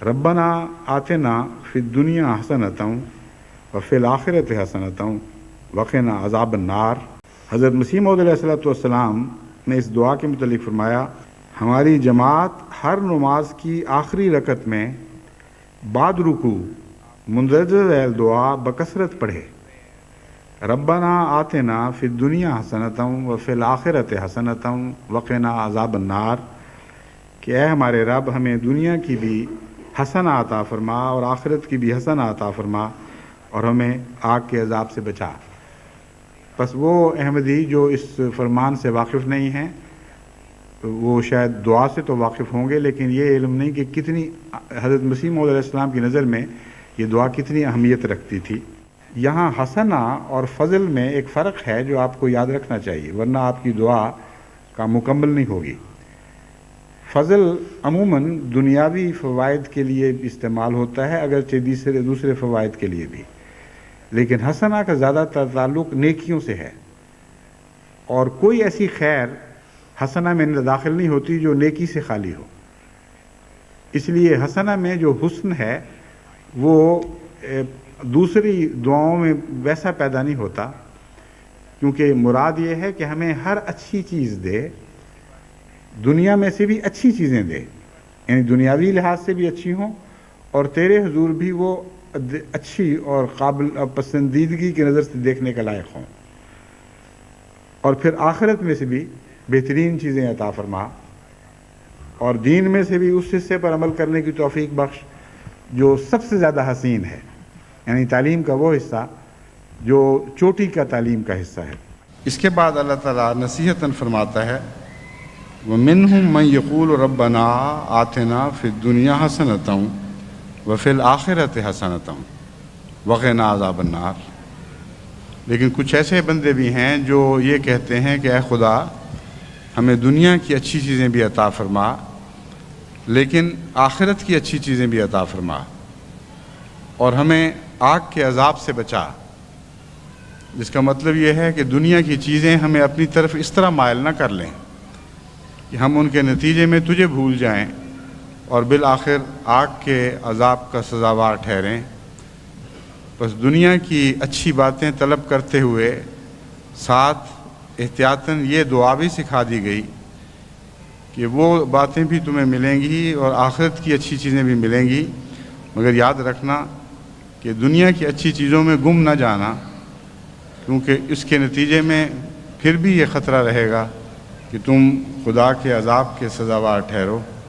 ربنا آتنا فی الدنیا حسنۃ وفی الآخرۃ حسنۃ وقنا عذاب النار۔ حضرت مسیح موعود علیہ الصلوۃ والسلام نے اس دعا کے متعلق فرمایا، ہماری جماعت ہر نماز کی آخری رکعت میں بعد رکوع مندرجہ ذیل دعا بکثرت پڑھے، ربنا آتنا فی الدنیا حسنۃ وفی الآخرۃ حسنۃ وقنا عذاب النار، کہ اے ہمارے رب ہمیں دنیا کی بھی حسنہ عطا فرما اور آخرت کی بھی حسنہ عطا فرما اور ہمیں آگ کے عذاب سے بچا۔ بس وہ احمدی جو اس فرمان سے واقف نہیں ہیں وہ شاید دعا سے تو واقف ہوں گے، لیکن یہ علم نہیں کہ کتنی حضرت مسیح موعود علیہ السلام کی نظر میں یہ دعا کتنی اہمیت رکھتی تھی۔ یہاں حسنہ اور فضل میں ایک فرق ہے جو آپ کو یاد رکھنا چاہیے، ورنہ آپ کی دعا کا مکمل نہیں ہوگی۔ فضل عموماً دنیاوی فوائد کے لیے استعمال ہوتا ہے، اگرچہ دوسرے فوائد کے لیے بھی، لیکن حسنہ کا زیادہ تر تعلق نیکیوں سے ہے، اور کوئی ایسی خیر حسنہ میں داخل نہیں ہوتی جو نیکی سے خالی ہو۔ اس لیے حسنہ میں جو حسن ہے وہ دوسری دعاؤں میں ویسا پیدا نہیں ہوتا، کیونکہ مراد یہ ہے کہ ہمیں ہر اچھی چیز دے، دنیا میں سے بھی اچھی چیزیں دے، یعنی دنیاوی لحاظ سے بھی اچھی ہوں اور تیرے حضور بھی وہ اچھی اور قابل پسندیدگی کی نظر سے دیکھنے کے لائق ہوں، اور پھر آخرت میں سے بھی بہترین چیزیں عطا فرما، اور دین میں سے بھی اس حصے پر عمل کرنے کی توفیق بخش جو سب سے زیادہ حسین ہے، یعنی تعلیم کا وہ حصہ جو چوٹی کا تعلیم کا حصہ ہے۔ اس کے بعد اللہ تعالیٰ نصیحتاً فرماتا ہے، وَمِنْهُمْ مَنْ يَقُولُ رَبَّنَا آتِنَا فِي الدُّنْيَا حَسَنَةً وَفِي الْآخِرَةِ حَسَنَةً وَقِنَا عَذَابَ النَّارِ۔ لیکن کچھ ایسے بندے بھی ہیں جو یہ کہتے ہیں کہ اے خدا ہمیں دنیا کی اچھی چیزیں بھی عطا فرما، لیکن آخرت کی اچھی چیزیں بھی عطا فرما، اور ہمیں آگ کے عذاب سے بچا۔ جس کا مطلب یہ ہے کہ دنیا کی چیزیں ہمیں اپنی طرف اس طرح مائل نہ کر لیں کہ ہم ان کے نتیجے میں تجھے بھول جائیں اور بالآخر آگ کے عذاب کا سزاوار ٹھہریں۔ بس دنیا کی اچھی باتیں طلب کرتے ہوئے ساتھ احتیاطاً یہ دعا بھی سکھا دی گئی کہ وہ باتیں بھی تمہیں ملیں گی اور آخرت کی اچھی چیزیں بھی ملیں گی، مگر یاد رکھنا کہ دنیا کی اچھی چیزوں میں گم نہ جانا، کیونکہ اس کے نتیجے میں پھر بھی یہ خطرہ رہے گا کہ تم خدا کے عذاب کے سزاوار ٹھہرو۔